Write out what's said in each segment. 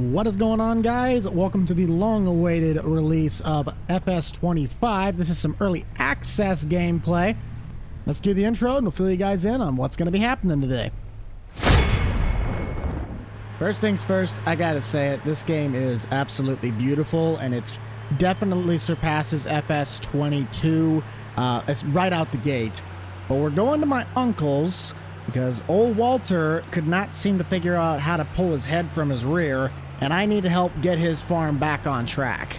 What is going on, guys? Welcome to the long-awaited release of FS25. This is some early access gameplay. Let's do the intro and we'll fill you guys in on what's going to be happening today. First things first, I gotta say it, this game is absolutely beautiful and it definitely surpasses FS22. It's right out the gate. But we're going to my uncle's because old Walter could not seem to figure out how to pull his head from his rear, and I need to help get his farm back on track.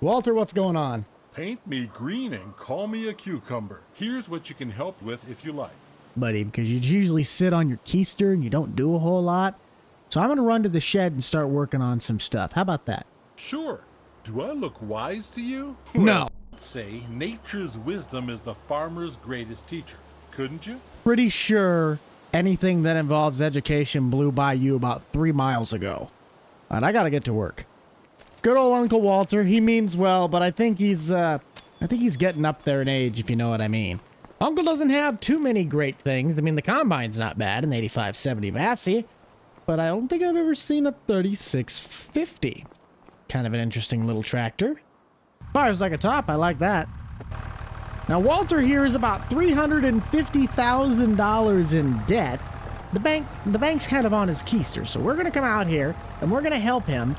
Walter, what's going on? Paint me green and call me a cucumber. Here's what you can help with if you like. Buddy, because you usually sit on your keister and you don't do a whole lot. So I'm going to run to the shed and start working on some stuff. How about that? Sure. Do I look wise to you? No. I'd say nature's wisdom is the farmer's greatest teacher. Couldn't you? Pretty sure anything that involves education blew by you about 3 miles ago. And I got to get to work. Good old Uncle Walter, he means well, but I think he's getting up there in age, if you know what I mean. Uncle doesn't have too many great things. I mean, the combine's not bad, an 8570 Massey, but I don't think I've ever seen a 3650. Kind of an interesting little tractor. Fires like a top, I like that. Now, Walter here is about $350,000 in debt. The bank's kind of on his keister, so we're going to come out here and we're going to help him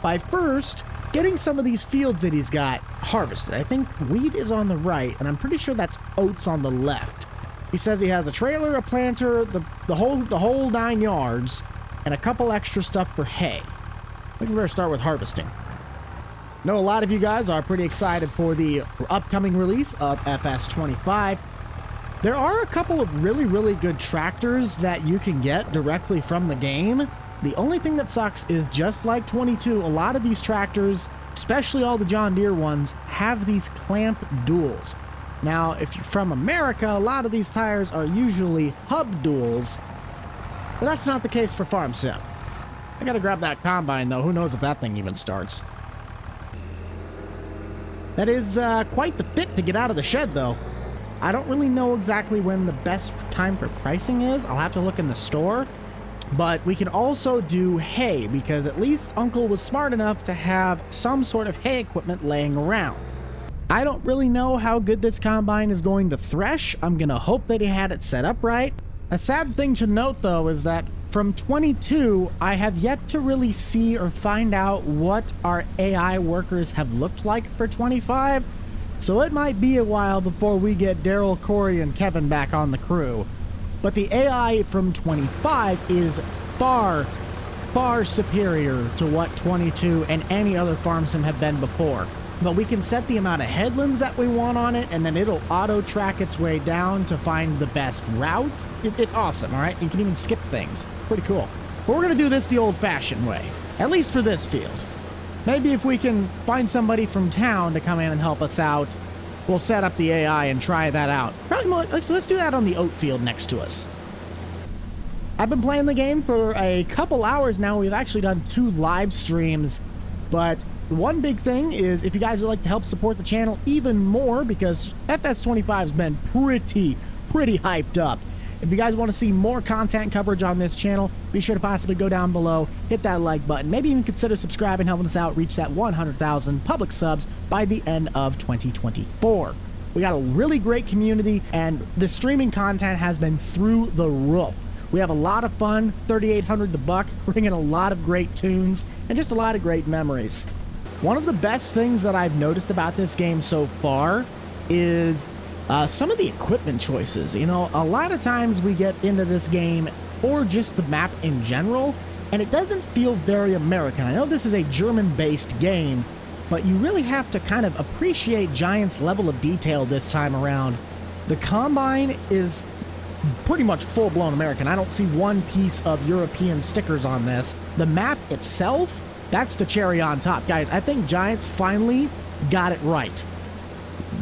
by first getting some of these fields that he's got harvested. I think wheat is on the right, and I'm pretty sure that's oats on the left. He says he has a trailer, a planter, the whole 9 yards, and a couple extra stuff for hay. I think we better start with harvesting. I know a lot of you guys are pretty excited for the upcoming release of FS25. There are a couple of really good tractors that you can get directly from the game. The only thing that sucks is, just like 22, a lot of these tractors, especially all the John Deere ones, have these clamp duals. Now, if you're from America, a lot of these tires are usually hub duals, but that's not the case for Farm Sim. I gotta grab that combine, though. Who knows if that thing even starts. That is quite the fit to get out of the shed, though. I don't really know exactly when the best time for pricing is. I'll have to look in the store. But we can also do hay, because at least Uncle was smart enough to have some sort of hay equipment laying around. I don't really know how good this combine is going to thresh. I'm going to hope that he had it set up right. A sad thing to note, though, is that from 22, I have yet to really see or find out what our AI workers have looked like for 25. So it might be a while before we get Daryl, Corey, and Kevin back on the crew. But the AI from 25 is far superior to what 22 and any other farm sim have been before. But we can set the amount of headlands that we want on it, and then it'll auto-track its way down to find the best route. It's awesome, all right? You can even skip things. Pretty cool. But we're going to do this the old-fashioned way, at least for this field. Maybe if we can find somebody from town to come in and help us out, we'll set up the AI and try that out. Probably more, let's do that on the oat field next to us. I've been playing the game for a couple hours now. We've actually done 2 live streams, but one big thing is, if you guys would like to help support the channel even more, because FS25 has been pretty hyped up. If you guys want to see more content coverage on this channel, be sure to possibly go down below, hit that like button, maybe even consider subscribing, helping us out reach that 100,000 public subs by the end of 2024. We got a really great community, and the streaming content has been through the roof. We have a lot of fun, 3800 the buck, bringing a lot of great tunes, and just a lot of great memories. One of the best things that I've noticed about this game so far is some of the equipment choices. You know, a lot of times we get into this game, or just the map in general, and it doesn't feel very American. I know this is a German-based game, but you really have to kind of appreciate Giant's level of detail this time around. The combine is pretty much full-blown American. I don't see one piece of European stickers on this. The map itself, that's the cherry on top. Guys, I think Giants finally got it right.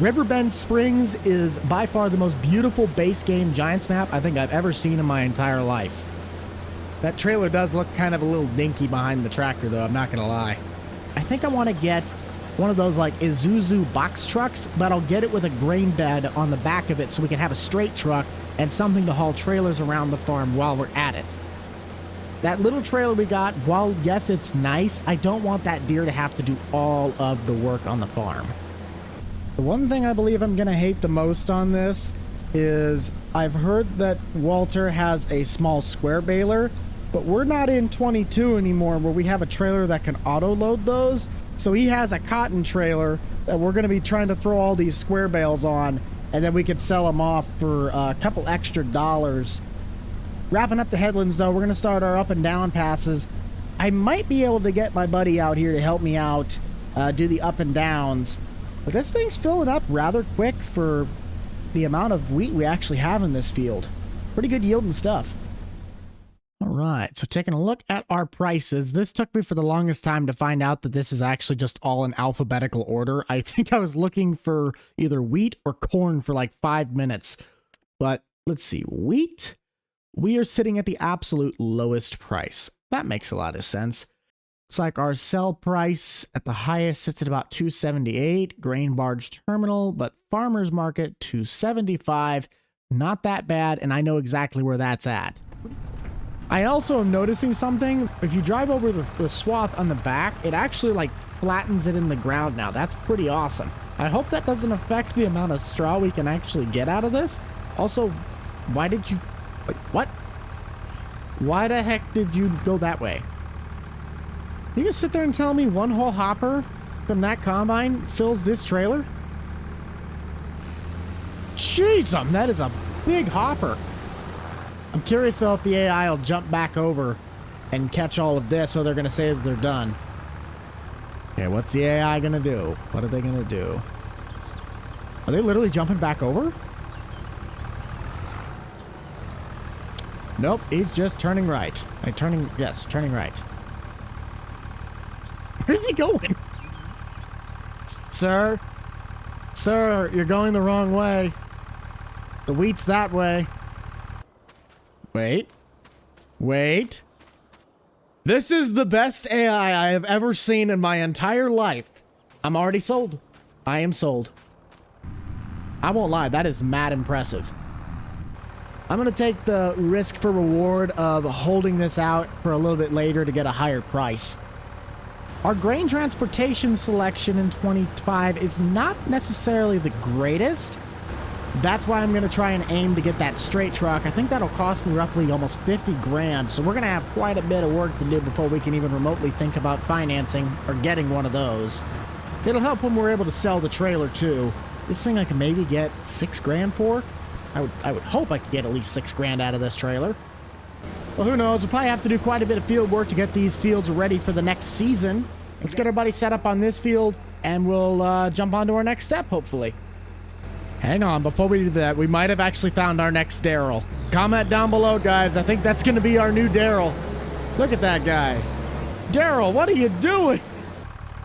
Riverbend Springs is by far the most beautiful base game Giants map I think I've ever seen in my entire life. That trailer does look kind of a little dinky behind the tractor, though, I'm not going to lie. I think I want to get one of those, like, Isuzu box trucks, but I'll get it with a grain bed on the back of it so we can have a straight truck and something to haul trailers around the farm while we're at it. That little trailer we got, while yes, it's nice, I don't want that deer to have to do all of the work on the farm. The one thing I believe I'm going to hate the most on this is I've heard that Walter has a small square baler, but we're not in 22 anymore where we have a trailer that can auto load those. So he has a cotton trailer that we're going to be trying to throw all these square bales on, and then we could sell them off for a couple extra dollars. Wrapping up the headlands though, we're going to start our up and down passes. I might be able to get my buddy out here to help me out do the up and downs, but this thing's filling up rather quick for the amount of wheat we actually have in this field. Pretty good yielding stuff. All right, so taking a look at our prices, this took me for the longest time to find out that this is actually just all in alphabetical order. I think I was looking for either wheat or corn for like 5 minutes, but let's see, wheat. We are sitting at the absolute lowest price. That makes a lot of sense. Looks like our sell price at the highest sits at about $278, grain barge terminal, but farmer's market $275. Not that bad, and I know exactly where that's at. I also am noticing something. If you drive over the swath on the back, it actually like flattens it in the ground now. That's pretty awesome. I hope that doesn't affect the amount of straw we can actually get out of this. Also, why did you... Wait, what? Why the heck did you go that way? You just sit there and tell me one whole hopper from that combine fills this trailer? Jeez, that is a big hopper. I'm curious though if the AI will jump back over and catch all of this, or they're going to say that they're done. Okay, what's the AI going to do? What are they going to do? Are they literally jumping back over? Nope, he's just turning right. Like turning right. Where's he going? Sir? Sir, you're going the wrong way. The wheat's that way. Wait. Wait. This is the best AI I have ever seen in my entire life. I'm already sold. I am sold. I won't lie, that is mad impressive. I'm going to take the risk for reward of holding this out for a little bit later to get a higher price. Our grain transportation selection in 25 is not necessarily the greatest. That's why I'm going to try and aim to get that straight truck. I think that'll cost me roughly almost 50 grand, so we're going to have quite a bit of work to do before we can even remotely think about financing or getting one of those. It'll help when we're able to sell the trailer too. This thing I can maybe get 6 grand for. I would hope I could get at least 6 grand out of this trailer. Well, who knows? We'll probably have to do quite a bit of field work to get these fields ready for the next season. Let's get our buddy set up on this field, and we'll jump on to our next step, hopefully. Hang on, before we do that, we might have actually found our next Daryl. Comment down below, guys. I think that's going to be our new Daryl. Look at that guy. Daryl, what are you doing?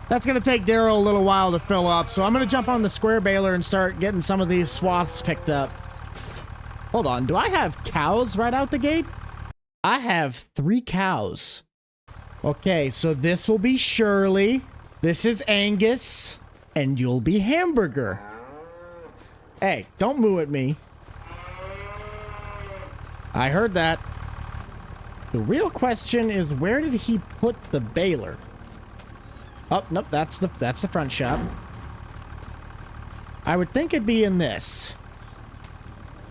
That's going to take Daryl a little while to fill up, so I'm going to jump on the square baler and start getting some of these swaths picked up. Hold on, do I have cows right out the gate? I have 3 cows. Okay, so this will be Shirley, this is Angus, and you'll be Hamburger. Hey, don't moo at me. I heard that. The real question is, where did he put the baler? Oh, nope, that's the front shop. I would think it'd be in this.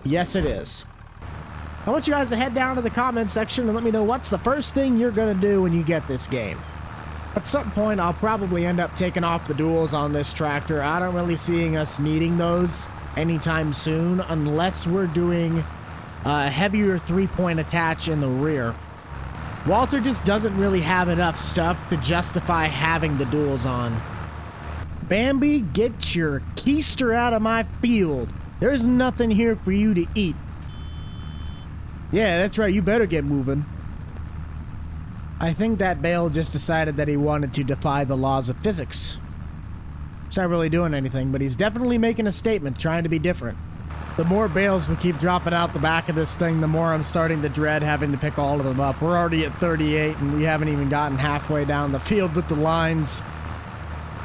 Yes, it is. I want you guys to head down to the comment section and let me know what's the first thing you're going to do when you get this game. At some point, I'll probably end up taking off the duals on this tractor. I don't really see us needing those anytime soon unless we're doing a heavier 3-point attach in the rear. Walter just doesn't really have enough stuff to justify having the duals on. Bambi, get your keister out of my field. There's nothing here for you to eat. Yeah, that's right. You better get moving. I think that bale just decided that he wanted to defy the laws of physics. He's not really doing anything, but he's definitely making a statement, trying to be different. The more bales we keep dropping out the back of this thing, the more I'm starting to dread having to pick all of them up. We're already at 38, and we haven't even gotten halfway down the field with the lines.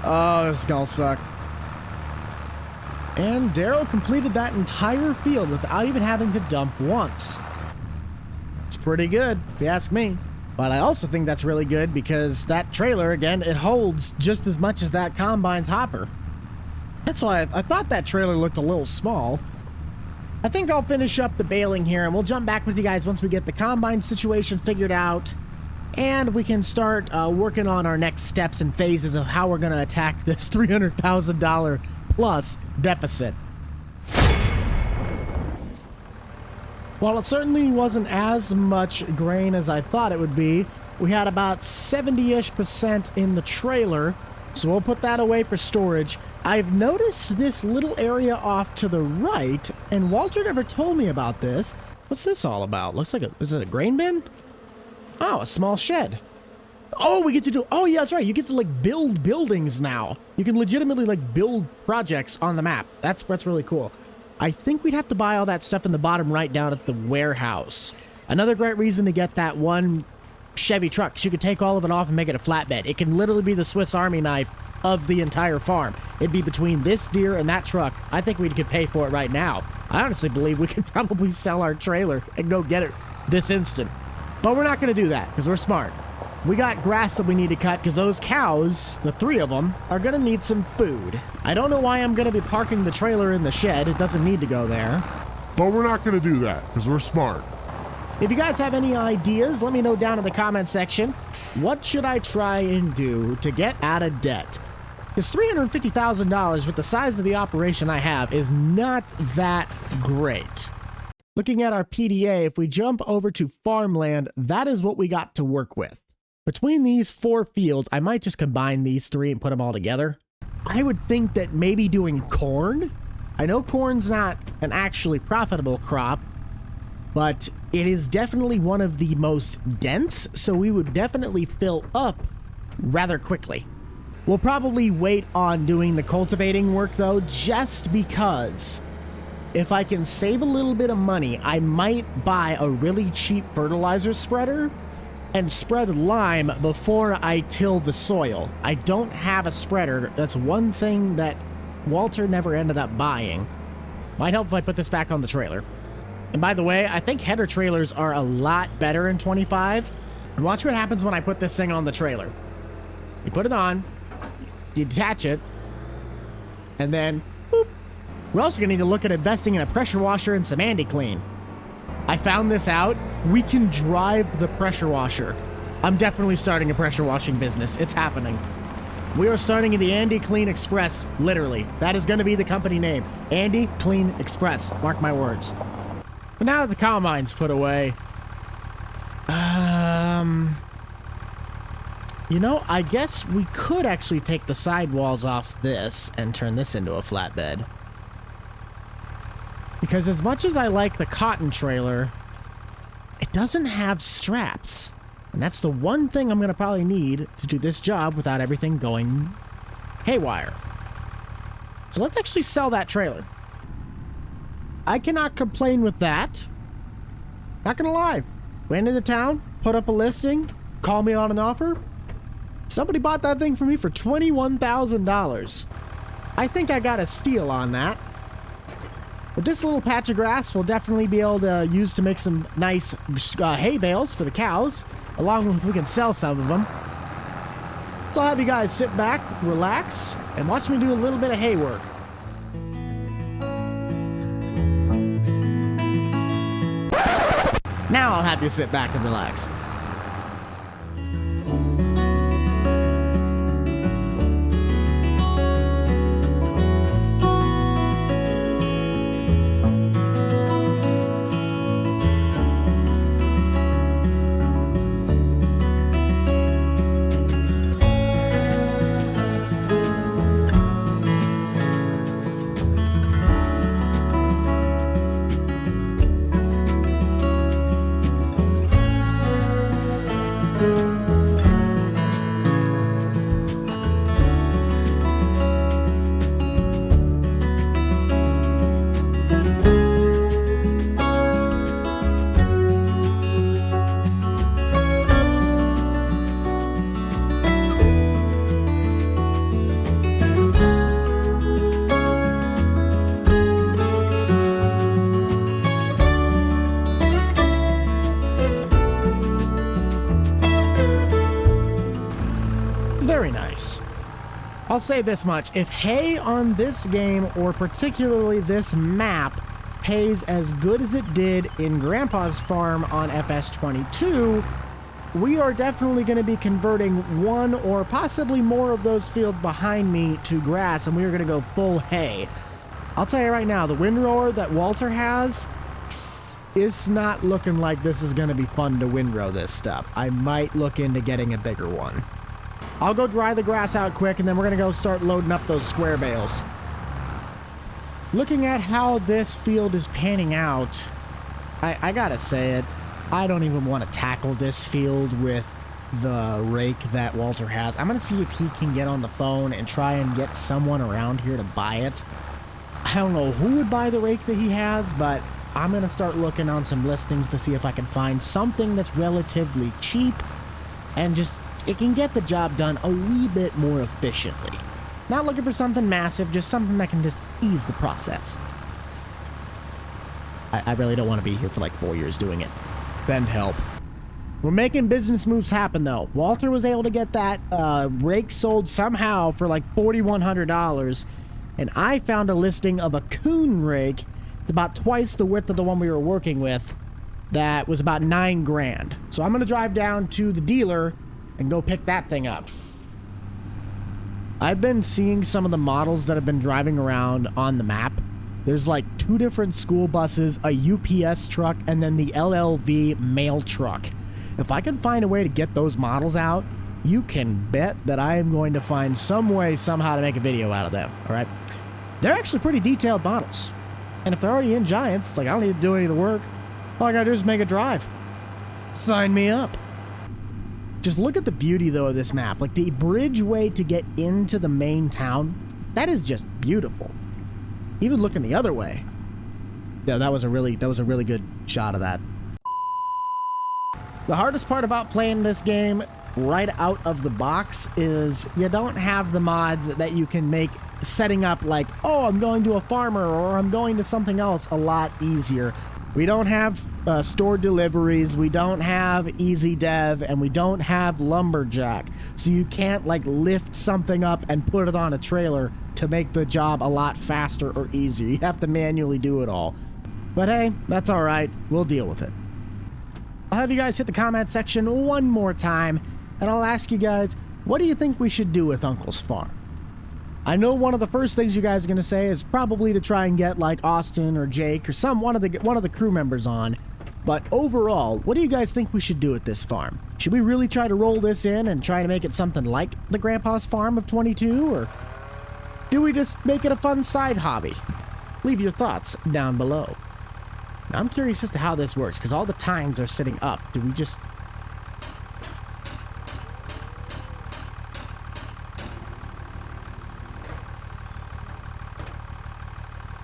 Oh, this is gonna suck. And Daryl completed that entire field without even having to dump once. It's pretty good, if you ask me. But I also think that's really good because that trailer, again, it holds just as much as that combine's hopper. That's why I thought that trailer looked a little small. I think I'll finish up the baling here, and we'll jump back with you guys once we get the combine situation figured out, and we can start working on our next steps and phases of how we're going to attack this $300,000 plus deficit. While it certainly wasn't as much grain as I thought it would be, we had about 70-ish% in the trailer, so we'll put that away for storage. I've noticed this little area off to the right, and Walter never told me about this. What's this all about? Looks like is it a grain bin? Oh, a small shed. Oh, we get to do, oh yeah, that's right. You get to like build buildings now. You can legitimately like build projects on the map. That's really cool. I think we'd have to buy all that stuff in the bottom right down at the warehouse. Another great reason to get that one Chevy truck, because you could take all of it off and make it a flatbed. It can literally be the Swiss Army knife of the entire farm. It'd be between this deer and that truck. I think we could pay for it right now. I honestly believe we could probably sell our trailer and go get it this instant. But we're not going to do that because we're smart. We got grass that we need to cut because those cows, the 3 of them, are going to need some food. I don't know why I'm going to be parking the trailer in the shed. It doesn't need to go there. But we're not going to do that because we're smart. If you guys have any ideas, let me know down in the comment section. What should I try and do to get out of debt? Because $350,000 with the size of the operation I have is not that great. Looking at our PDA, if we jump over to farmland, that is what we got to work with. Between these 4 fields, I might just combine these 3 and put them all together. I would think that maybe doing corn. I know corn's not an actually profitable crop, but it is definitely one of the most dense, so we would definitely fill up rather quickly. We'll probably wait on doing the cultivating work though, just because if I can save a little bit of money, I might buy a really cheap fertilizer spreader and spread lime before I till the soil. I don't have a spreader. That's one thing that Walter never ended up buying. Might help if I put this back on the trailer. And by the way, I think header trailers are a lot better in 25. And watch what happens when I put this thing on the trailer. You put it on, you detach it, and then, boop. We're also gonna need to look at investing in a pressure washer and some Andy-Clean. I found this out. We can drive the pressure washer. I'm definitely starting a pressure washing business. It's happening. We are starting in the Andy-Clean Express, literally. That is gonna be the company name. Andy-Clean Express, mark my words. But now that the combine's put away, you know, I guess we could actually take the sidewalls off this and turn this into a flatbed. Because as much as I like the cotton trailer, it doesn't have straps. And that's the one thing I'm going to probably need to do this job without everything going haywire. So let's actually sell that trailer. I cannot complain with that. Not going to lie. Went into town, put up a listing, called me on an offer. Somebody bought that thing for me for $21,000. I think I got a steal on that. But this little patch of grass we'll definitely be able to use to make some nice hay bales for the cows, along with we can sell some of them. So I'll have you guys sit back, relax, and watch me do a little bit of hay work. Now I'll have you sit back and relax. Very nice. I'll say this much. If hay on this game, or particularly this map, pays as good as it did in Grandpa's farm on FS22, we are definitely going to be converting one or possibly more of those fields behind me to grass, and we are going to go full hay. I'll tell you right now, the windrower that Walter has, it's not looking like this is going to be fun to windrow this stuff. I might look into getting a bigger one. I'll go dry the grass out quick, and then we're going to go start loading up those square bales. Looking at how this field is panning out, I gotta say it, I don't even want to tackle this field with the rake that Walter has. I'm going to see if he can get on the phone and try and get someone around here to buy it. I don't know who would buy the rake that he has, but I'm going to start looking on some listings to see if I can find something that's relatively cheap and just, it can get the job done a wee bit more efficiently. Not looking for something massive, just something that can just ease the process. I really don't want to be here for like 4 years doing it. Send help. We're making business moves happen though. Walter was able to get that rake sold somehow for like $4,100, and I found a listing of a coon rake. It's about twice the width of the one we were working with. That was about $9 grand. So I'm gonna drive down to the dealer and go pick that thing up. I've been seeing some of the models that have been driving around on the map. There's like 2 different school buses, a UPS truck, and then the LLV mail truck. If I can find a way to get those models out, you can bet that I am going to find some way, somehow, to make a video out of them, all right? They're actually pretty detailed models. And if they're already in Giants, it's like I don't need to do any of the work. All I gotta do is make a drive. Sign me up. Just look at the beauty, though, of this map. Like, the bridgeway to get into the main town, that is just beautiful. Even looking the other way. Yeah, that was a really good shot of that. The hardest part about playing this game right out of the box is you don't have the mods that you can make setting up like, oh, I'm going to a farmer or I'm going to something else a lot easier. We don't have store deliveries, we don't have easy dev, and we don't have lumberjack. So you can't like lift something up and put it on a trailer to make the job a lot faster or easier. You have to manually do it all. But hey, that's all right. We'll deal with it. I'll have you guys hit the comment section one more time, and I'll ask you guys, what do you think we should do with Uncle's farm? I know one of the first things you guys are going to say is probably to try and get like Austin or Jake or one of the crew members on. But overall, what do you guys think we should do with this farm? Should we really try to roll this in and try to make it something like the Grandpa's farm of 22, or do we just make it a fun side hobby? Leave your thoughts down below. Now, I'm curious as to how this works, because all the tines are sitting up. Do we just...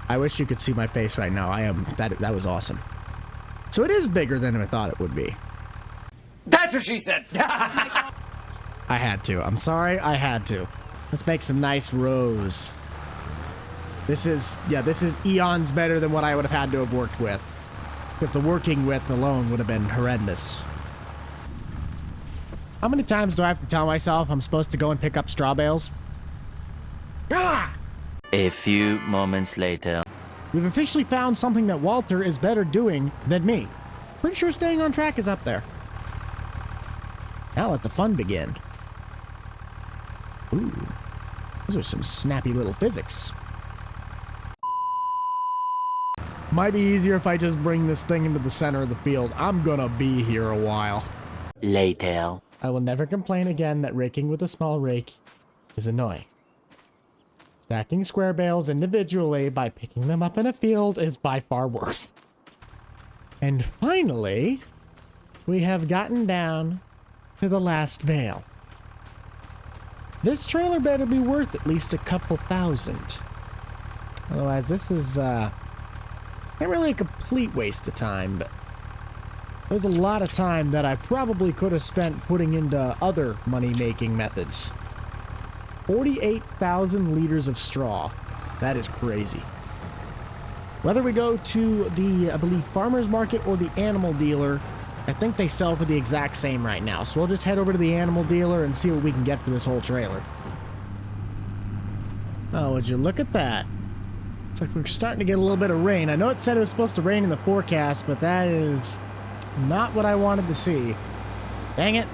I wish you could see my face right now. That was awesome. So it is bigger than I thought it would be. That's what she said. I had to. I'm sorry, I had to. Let's make some nice rows. This is eons better than what I would have had to have worked with. Because the working with alone would have been horrendous. How many times do I have to tell myself I'm supposed to go and pick up straw bales? Ah! A few moments later. We've officially found something that Walter is better doing than me. Pretty sure staying on track is up there. Now let the fun begin. Ooh, those are some snappy little physics. Might be easier if I just bring this thing into the center of the field. I'm gonna be here a while. Later. I will never complain again that raking with a small rake is annoying. Stacking square bales individually by picking them up in a field is by far worse. And finally, we have gotten down to the last bale. This trailer better be worth at least a couple thousand. Otherwise, this is not really a complete waste of time, but there's a lot of time that I probably could have spent putting into other money-making methods. 48,000 liters of straw. That is crazy. Whether we go to the, I believe, farmer's market or the animal dealer I think they sell for the exact same right now. So we'll just head over to the animal dealer and see what we can get for this whole trailer. Oh, would you look at that? It's like we're starting to get a little bit of rain. I know it said it was supposed to rain in the forecast, but that is not what I wanted to see. Dang it.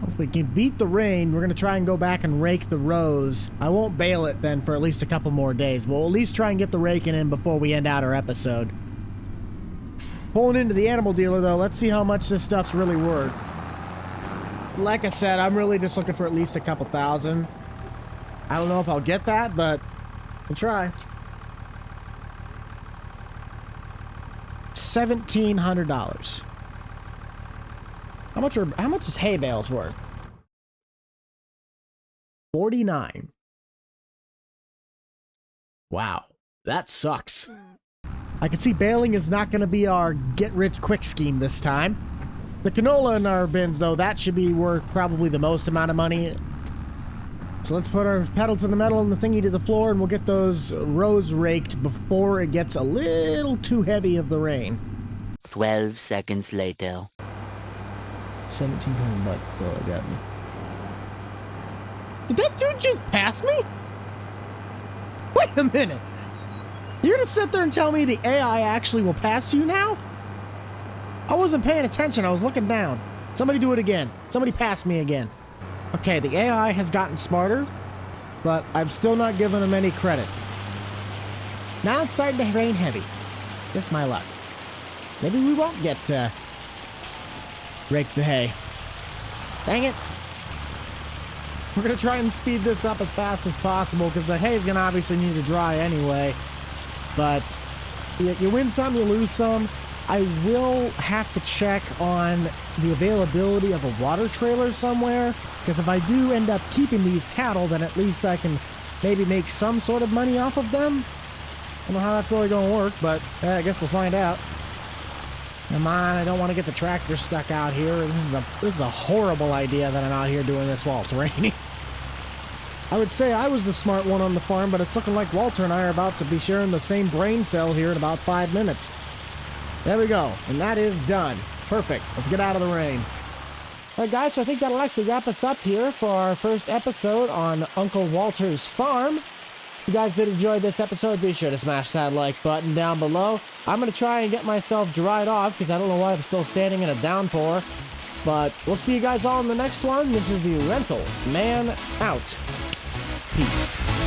If we can beat the rain, we're going to try and go back and rake the rows. I won't bale it then for at least a couple more days, but we'll at least try and get the raking in before we end out our episode. Pulling into the animal dealer, though, let's see how much this stuff's really worth. Like I said, I'm really just looking for at least a couple thousand. I don't know if I'll get that, but we'll try. $1,700. How much is hay bales worth? 49. Wow, that sucks. I can see baling is not going to be our get-rich-quick scheme this time. The canola in our bins, though, that should be worth probably the most amount of money. So let's put our pedal to the metal and the thingy to the floor, and we'll get those rows raked before it gets a little too heavy of the rain. 12 seconds later. 1,700 bucks, that's all I got me. Did that dude just pass me? Wait a minute. You're gonna sit there and tell me the AI actually will pass you now? I wasn't paying attention, I was looking down. Somebody do it again. Somebody pass me again. Okay, the AI has gotten smarter, but I'm still not giving them any credit. Now it's starting to rain heavy. Just my luck. Maybe we won't get to rake the hay. Dang it. We're going to try and speed this up as fast as possible because the hay is going to obviously need to dry anyway. But you win some, you lose some. I will have to check on the availability of a water trailer somewhere, because if I do end up keeping these cattle, then at least I can maybe make some sort of money off of them. I don't know how that's really going to work, but I guess we'll find out. Come on, I don't want to get the tractor stuck out here. This is a horrible idea that I'm out here doing this while it's raining. I would say I was the smart one on the farm, but it's looking like Walter and I are about to be sharing the same brain cell here in about 5 minutes. There we go, and that is done. Perfect. Let's get out of the rain. Alright guys, so I think that'll actually wrap us up here for our first episode on Uncle Walter's farm. If you guys did enjoy this episode, be sure to smash that like button down below. I'm going to try and get myself dried off because I don't know why I'm still standing in a downpour. But we'll see you guys all in the next one. This is the Rental Man out. Peace.